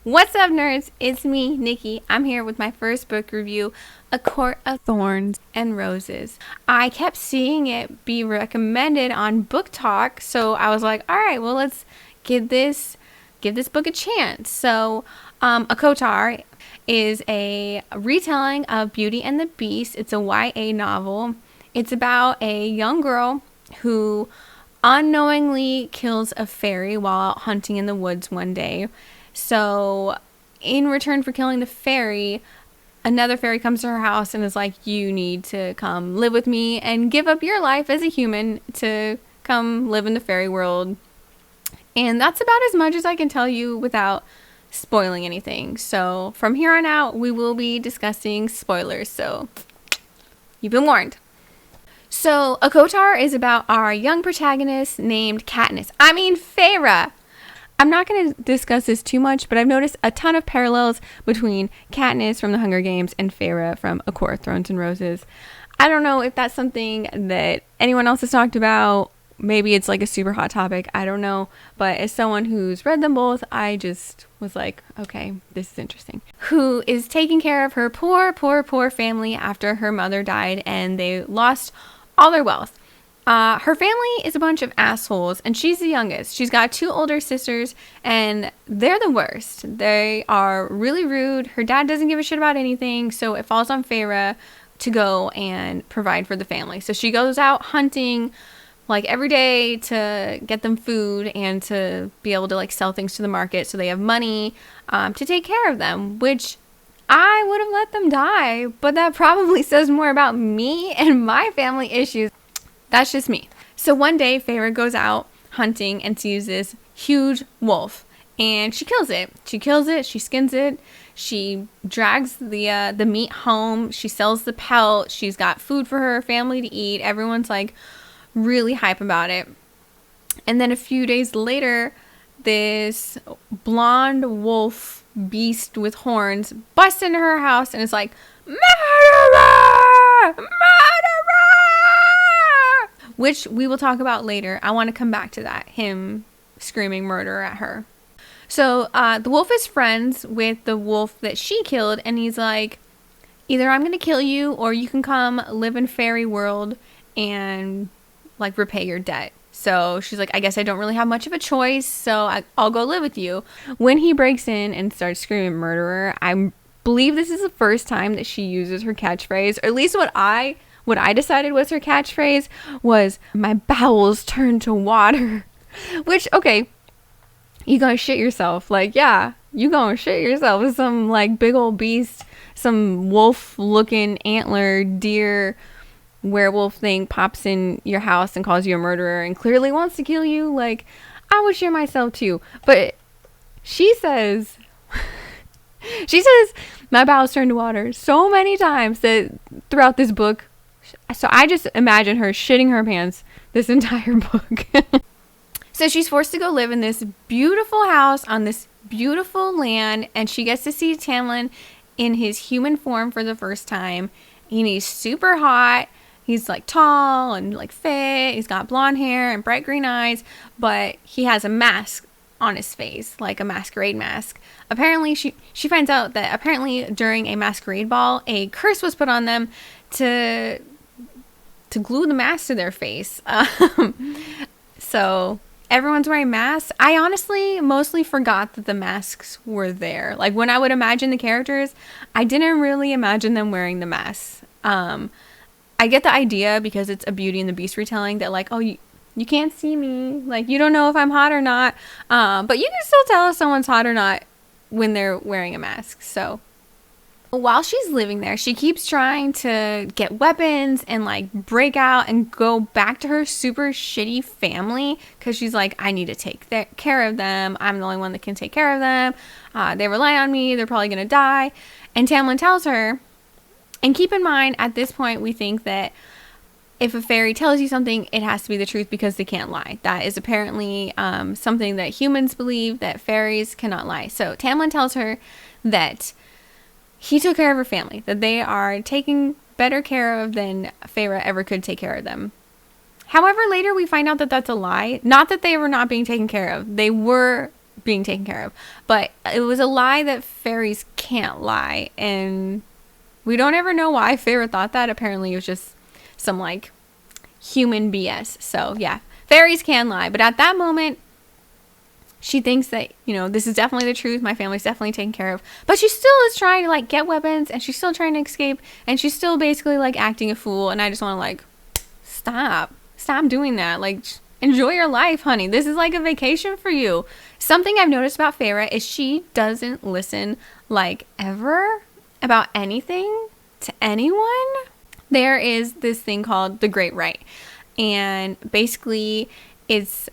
What's up, nerds? It's me, Nikki. I'm here with my first book review, A Court of Thorns and Roses. I kept seeing it be recommended on Book Talk, so I was like, all right, well, let's give this book a chance. So, ACOTAR is a retelling of Beauty and the Beast. It's a YA novel. It's about a young girl who unknowingly kills a fairy while out hunting in the woods one day. So, in return for killing the fairy, another fairy comes to her house and is like, you need to come live with me and give up your life as a human to come live in the fairy world. And that's about as much as I can tell you without spoiling anything. So, from here on out, we will be discussing spoilers. So, you've been warned. So, ACOTAR is about our young protagonist named Feyre. I'm not going to discuss this too much, but I've noticed a ton of parallels between Katniss from The Hunger Games and Feyre from A Court of Thorns and Roses. I don't know if that's something that anyone else has talked about. Maybe it's like a super hot topic. I don't know. But as someone who's read them both, I just was like, okay, this is interesting. Who is taking care of her poor family after her mother died and they lost all their wealth. Her family is a bunch of assholes, and she's the youngest. She's got two older sisters, and they're the worst. They are really rude. Her dad doesn't give a shit about anything, so it falls on Feyre to go and provide for the family. So she goes out hunting, like, every day to get them food and to be able to, like, sell things to the market so they have money to take care of them, which I would have let them die, but that probably says more about me and my family issues. That's just me. So one day, Feyre goes out hunting and sees this huge wolf, and she kills it. She skins it, she drags the meat home, she sells the pelt, she's got food for her family to eat. Everyone's like really hype about it. And then a few days later, this blonde wolf beast with horns busts into her house and is like, murderer! Murderer! Which we will talk about later. I want to come back to that. Him screaming murder at her. So the wolf is friends with the wolf that she killed. And he's like, either I'm going to kill you or you can come live in fairy world and like repay your debt. So she's like, I guess I don't really have much of a choice. So I'll go live with you. When he breaks in and starts screaming murderer, I believe this is the first time that she uses her catchphrase. Or at least what I decided was her catchphrase was, my bowels turn to water. Which, okay, you gonna shit yourself. Like, yeah, you gonna shit yourself with some, like, big old beast, some wolf-looking antler, deer, werewolf thing pops in your house and calls you a murderer and clearly wants to kill you. Like, I would shit myself too. But she says, my bowels turn to water so many times that throughout this book. So I just imagine her shitting her pants this entire book. So she's forced to go live in this beautiful house on this beautiful land, and she gets to see Tamlin in his human form for the first time. And he's super hot. He's like tall and like fit. He's got blonde hair and bright green eyes, but he has a mask on his face, like a masquerade mask. Apparently, she finds out that apparently during a masquerade ball, a curse was put on them to glue the mask to their face. So everyone's wearing masks. I honestly mostly forgot that the masks were there. Like, when I would imagine the characters, I didn't really imagine them wearing the masks. I get the idea because it's a Beauty and the Beast retelling that, like, oh, you can't see me. Like, you don't know if I'm hot or not. But you can still tell if someone's hot or not when they're wearing a mask. So while she's living there, she keeps trying to get weapons and, like, break out and go back to her super shitty family because she's like, I need to take care of them. I'm the only one that can take care of them. They rely on me. They're probably going to die. And Tamlin tells her, and keep in mind, at this point, we think that if a fairy tells you something, it has to be the truth because they can't lie. That is apparently something that humans believe, that fairies cannot lie. So Tamlin tells her that he took care of her family, that they are taking better care of than Feyre ever could take care of them. However, later we find out that that's a lie. Not that they were not being taken care of. They were being taken care of. But it was a lie that fairies can't lie, and we don't ever know why Feyre thought that. Apparently it was just some like human BS. So yeah, fairies can lie, but at that moment she thinks that, you know, this is definitely the truth. My family's definitely taken care of. But she still is trying to like get weapons, and she's still trying to escape, and she's still basically like acting a fool. And I just want to like, stop doing that. Like, enjoy your life, honey. This is like a vacation for you. Something I've noticed about Feyre is she doesn't listen like ever about anything to anyone. There is this thing called the Great Right, and basically it's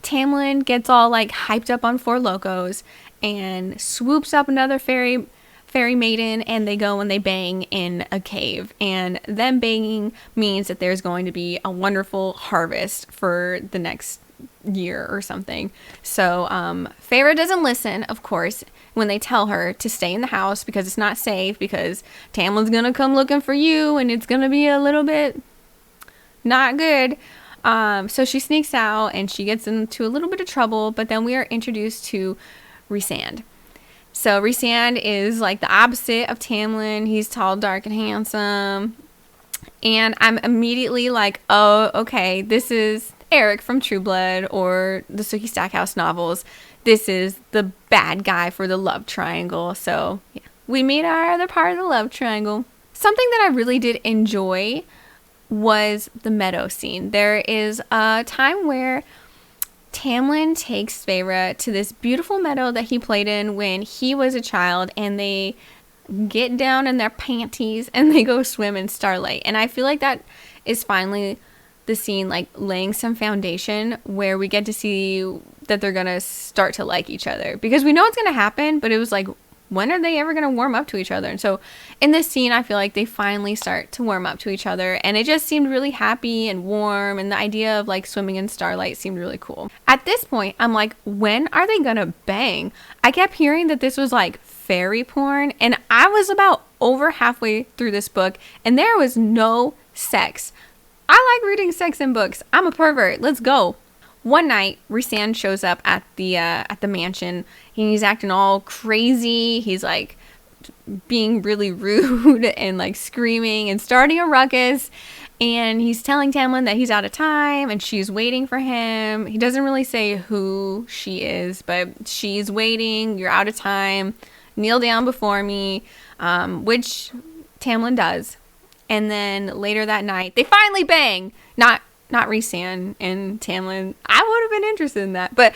Tamlin gets all like hyped up on Four Locos and swoops up another fairy maiden, and they go and they bang in a cave, and them banging means that there's going to be a wonderful harvest for the next year or something. So Feyre doesn't listen, of course, when they tell her to stay in the house because it's not safe, because Tamlin's gonna come looking for you and it's gonna be a little bit not good. So she sneaks out and she gets into a little bit of trouble, but then we are introduced to Rhysand. So Rhysand is like the opposite of Tamlin. He's tall, dark, and handsome. And I'm immediately like, oh, okay, this is Eric from True Blood or the Sookie Stackhouse novels. This is the bad guy for the love triangle. So yeah, we meet our other part of the love triangle. Something that I really did enjoy was the meadow scene. There is a time where Tamlin takes Feyre to this beautiful meadow that he played in when he was a child, and they get down in their panties and they go swim in starlight. And I feel like that is finally the scene like laying some foundation where we get to see that they're gonna start to like each other, because we know it's gonna happen, but it was like, when are they ever going to warm up to each other? And so in this scene, I feel like they finally start to warm up to each other, and it just seemed really happy and warm, and the idea of like swimming in starlight seemed really cool. At this point, I'm like, when are they going to bang? I kept hearing that this was like fairy porn, and I was about over halfway through this book, and there was no sex. I like reading sex in books. I'm a pervert. Let's go. One night, Rhysand shows up at the mansion. He's acting all crazy. He's like being really rude and like screaming and starting a ruckus. And he's telling Tamlin that he's out of time and she's waiting for him. He doesn't really say who she is, but she's waiting. You're out of time. Kneel down before me, which Tamlin does. And then later that night, they finally bang. Not Rhysand and Tamlin. I would have been interested in that. But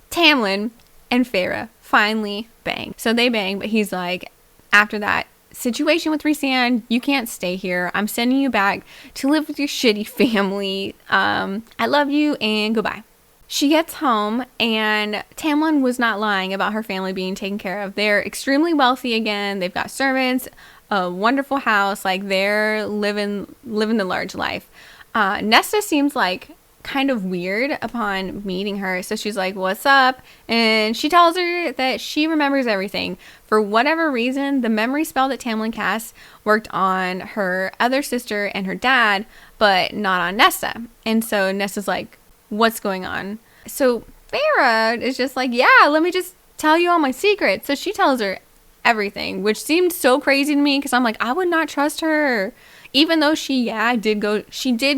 Tamlin and Feyre finally bang. So they bang, but he's like, after that situation with Rhysand, you can't stay here. I'm sending you back to live with your shitty family. I love you and goodbye. She gets home, and Tamlin was not lying about her family being taken care of. They're extremely wealthy again. They've got servants, a wonderful house. Like, they're living the large life. Nesta seems like kind of weird upon meeting her. So she's like, what's up? And she tells her that she remembers everything. For whatever reason, the memory spell that Tamlin cast worked on her other sister and her dad, but not on Nesta. And so Nesta's like, what's going on? So Feyre is just like, yeah, let me just tell you all my secrets. So she tells her everything, which seemed so crazy to me because I'm like, I would not trust her. Even though she did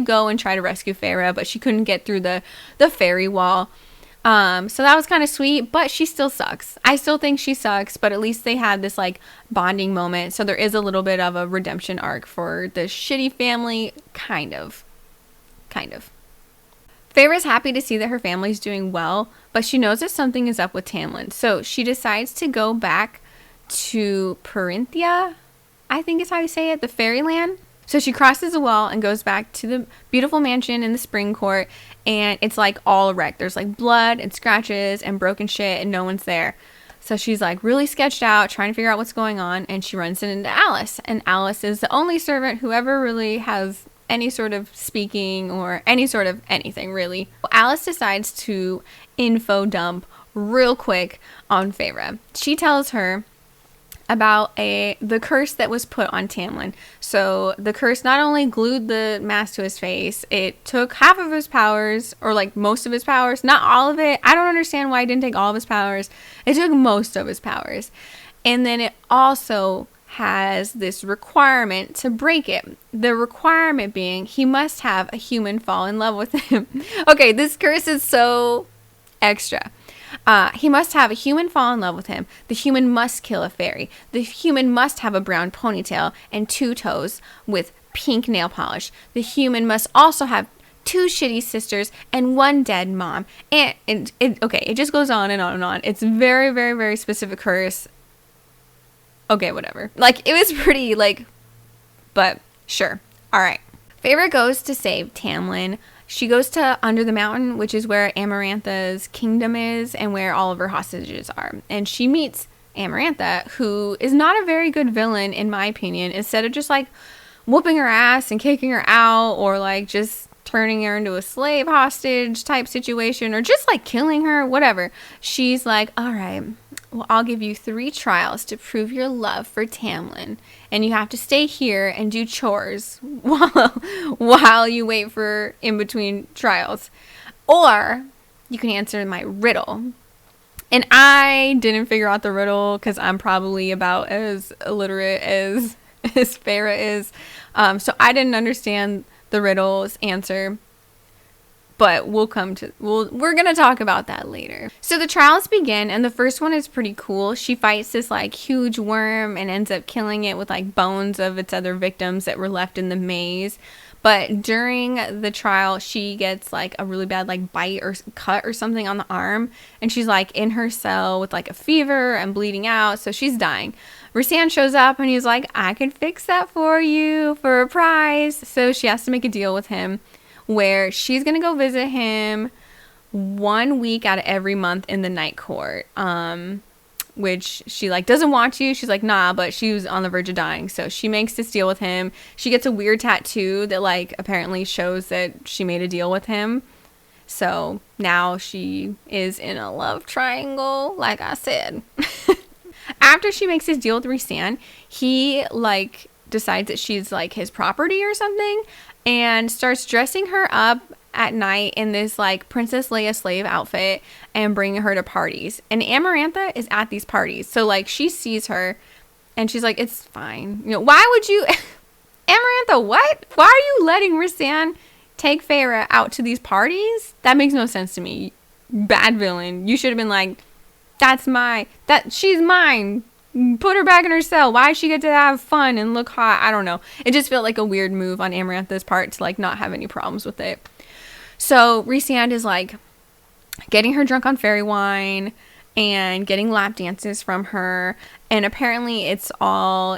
go and try to rescue Feyre, but she couldn't get through the fairy wall. So that was kind of sweet, but she still sucks. I still think she sucks, but at least they had this like bonding moment. So there is a little bit of a redemption arc for the shitty family, kind of. Feyre's happy to see that her family's doing well, but she knows that something is up with Tamlin. So she decides to go back to Perinthia, I think is how you say it, the fairyland. So she crosses the wall and goes back to the beautiful mansion in the spring court, and it's like all wrecked. There's like blood and scratches and broken shit, and no one's there. So she's like really sketched out, trying to figure out what's going on, and she runs into Alice. And Alice is the only servant who ever really has any sort of speaking or any sort of anything, really. Alice decides to info dump real quick on Feyre. She tells her about the curse that was put on Tamlin. So the curse not only glued the mask to his face, it took half of his powers, or like most of his powers, not all of it. I don't understand why it didn't take all of his powers. It took most of his powers. And then it also has this requirement to break it. The requirement being he must have a human fall in love with him. Okay, this curse is so extra. He must have a human fall in love with him. The human must kill a fairy. The human must have a brown ponytail and 2 toes with pink nail polish. The human must also have 2 shitty sisters and 1 dead mom. And it just goes on and on and on. It's very, very, very specific curse. Okay, whatever. Like, it was pretty, like, but sure. All right. Feyre goes to save Tamlin. She goes to Under the Mountain, which is where Amarantha's kingdom is and where all of her hostages are. And she meets Amarantha, who is not a very good villain, in my opinion. Instead of just, like, whooping her ass and kicking her out, or, like, just turning her into a slave hostage type situation, or just, like, killing her, whatever. She's like, all right, well, I'll give you 3 trials to prove your love for Tamlin. And you have to stay here and do chores while you wait for in between trials. Or you can answer my riddle. And I didn't figure out the riddle because I'm probably about as illiterate as Feyre is. So I didn't understand the riddle's answer. But we're going to talk about that later. So the trials begin, and the first one is pretty cool. She fights this, like, huge worm and ends up killing it with, like, bones of its other victims that were left in the maze. But during the trial, she gets, like, a really bad, like, bite or cut or something on the arm. And she's, like, in her cell with, like, a fever and bleeding out. So she's dying. Rhysand shows up, and he's like, I can fix that for you for a prize. So she has to make a deal with him, where she's going to go visit him 1 week out of every month in the night court, which she, like, doesn't want to. She's like, nah, but she was on the verge of dying. So she makes this deal with him. She gets a weird tattoo that, like, apparently shows that she made a deal with him. So now she is in a love triangle, like I said. After she makes his deal with Rhysand, he, like, decides that she's, like, his property or something, and starts dressing her up at night in this, like, Princess Leia slave outfit and bringing her to parties. And Amarantha is at these parties. So, like, she sees her and she's like, it's fine. You know, why would you... Amarantha, what? Why are you letting Rhysand take Feyre out to these parties? That makes no sense to me. Bad villain. You should have been like, she's mine. Put her back in her cell. Why does she get to have fun and look hot? I don't know. It just felt like a weird move on Amarantha's part to, like, not have any problems with it. So Rhysand is, like, getting her drunk on fairy wine and getting lap dances from her. And apparently it's all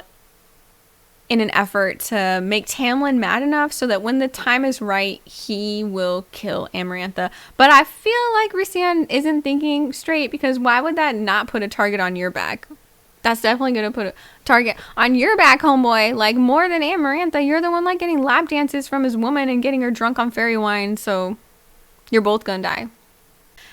in an effort to make Tamlin mad enough so that when the time is right, he will kill Amarantha. But I feel like Rhysand isn't thinking straight, because why would that not put a target on your back? That's definitely going to put a target on your back, homeboy. Like, more than Amarantha. You're the one, like, getting lap dances from his woman and getting her drunk on fairy wine. So you're both going to die.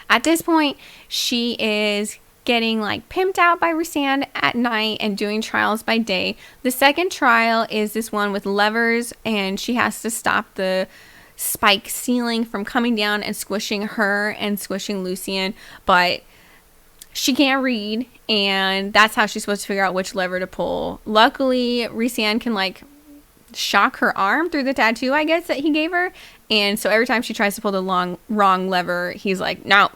At this point, she is getting, like, pimped out by Rhysand at night and doing trials by day. The second trial is this one with levers, and she has to stop the spike ceiling from coming down and squishing her and squishing Lucien. But she can't read, and that's how she's supposed to figure out which lever to pull. Luckily, Rhysand can, like, shock her arm through the tattoo, I guess, that he gave her. And so every time she tries to pull the wrong lever, he's like, no.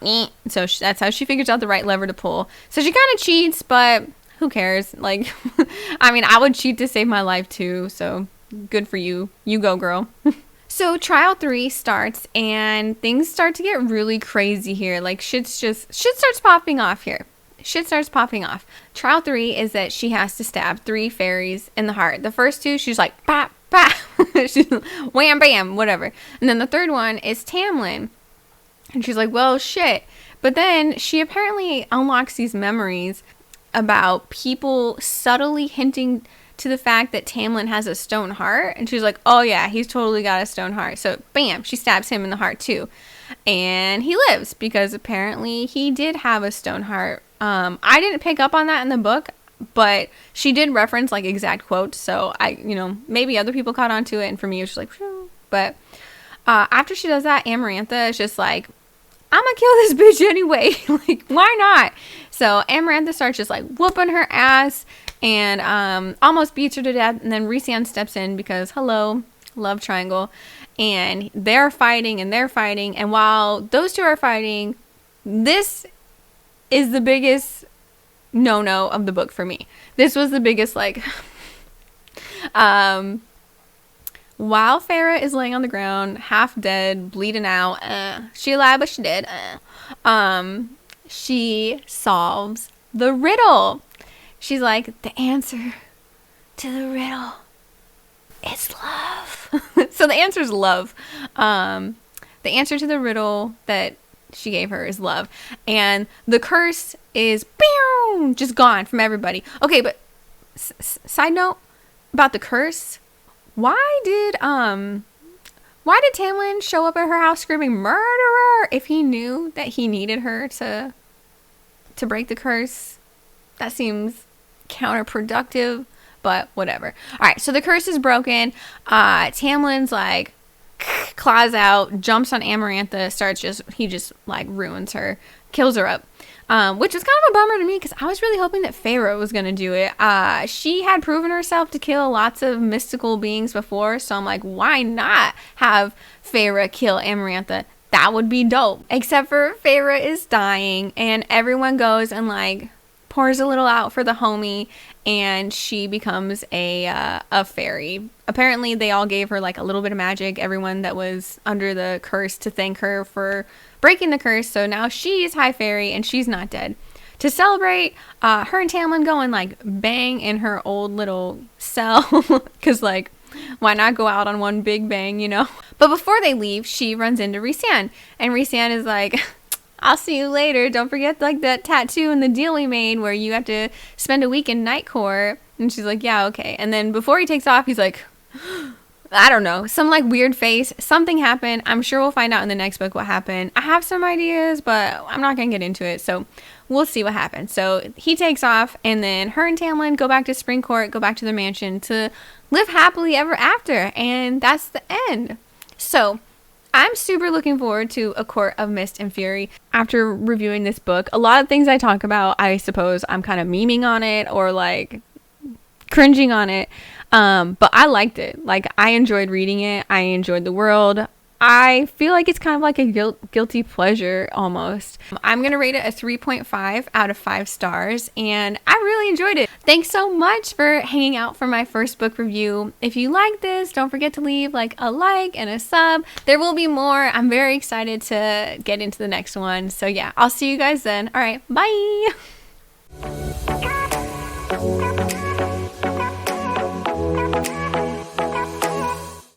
So that's how she figures out the right lever to pull. So she kind of cheats, but who cares? Like, I mean, I would cheat to save my life too. So good for you. You go, girl. So trial 3 starts, and things start to get really crazy here. Like, shit starts popping off here. Shit starts popping off. Trial 3 is that she has to stab 3 fairies in the heart. The first 2, she's like, pop, pop. She's wham, bam, whatever. And then the third one is Tamlin. And she's like, well, shit. But then she apparently unlocks these memories about people subtly hinting to the fact that Tamlin has a stone heart. And she's like, oh yeah, he's totally got a stone heart. So bam, she stabs him in the heart too. And he lives because apparently he did have a stone heart. I didn't pick up on that in the book. but she did reference like exact quotes, so maybe other people caught on to it, and for me it was just like, phew. But after she does that, Amarantha is just like, I'm gonna kill this bitch anyway. Like, why not? So Amarantha starts just like whooping her ass and almost beats her to death, and then Rhysand steps in because hello, love triangle, and they're fighting, and while those two are fighting, this is the biggest no of the book for me. This was the biggest, like, while Feyre is laying on the ground, half dead, bleeding out, she alive, but she dead, she solves the riddle. She's like, the answer to the riddle is love. So the answer is love. The answer to the riddle that she gave her is love, and the curse is just gone from everybody. Okay, but side note about the curse, why did Tamlin show up at her house screaming murderer if he knew that he needed her to break the curse? That seems counterproductive, but whatever. All right, so the curse is broken. Tamlin's like claws out, jumps on Amarantha, he just like ruins her, kills her up, which was kind of a bummer to me because I was really hoping that Feyre was gonna do it. She had proven herself to kill lots of mystical beings before, so I'm like, why not have Feyre kill Amarantha? That would be dope. Except for Feyre is dying, and everyone goes and like pours a little out for the homie, and she becomes a fairy. Apparently they all gave her like a little bit of magic, everyone that was under the curse, to thank her for breaking the curse. So now she's High Fairy and she's not dead. To celebrate, her and Tamlin go and like bang in her old little cell because like, why not go out on one big bang, you know? But before they leave, she runs into Rhysand, and Rhysand is like, I'll see you later. Don't forget like that tattoo and the deal we made where you have to spend a week in Night Court. And she's like, yeah, okay. And then before he takes off, he's like, I don't know, some like weird face. Something happened. I'm sure we'll find out in the next book what happened. I have some ideas, but I'm not going to get into it. So we'll see what happens. So he takes off, and then her and Tamlin go back to Spring Court, go back to their mansion to live happily ever after. And that's the end. So I'm super looking forward to A Court of Mist and Fury. After reviewing this book, a lot of things I talk about, I suppose I'm kind of memeing on it or like cringing on it. But I liked it. Like, I enjoyed reading it. I enjoyed the world. I feel like it's kind of like a guilty pleasure almost. I'm going to rate it a 3.5 out of 5 stars, and I really enjoyed it. Thanks so much for hanging out for my first book review. If you like this, don't forget to leave like a like and a sub. There will be more. I'm very excited to get into the next one. So yeah, I'll see you guys then. All right, bye.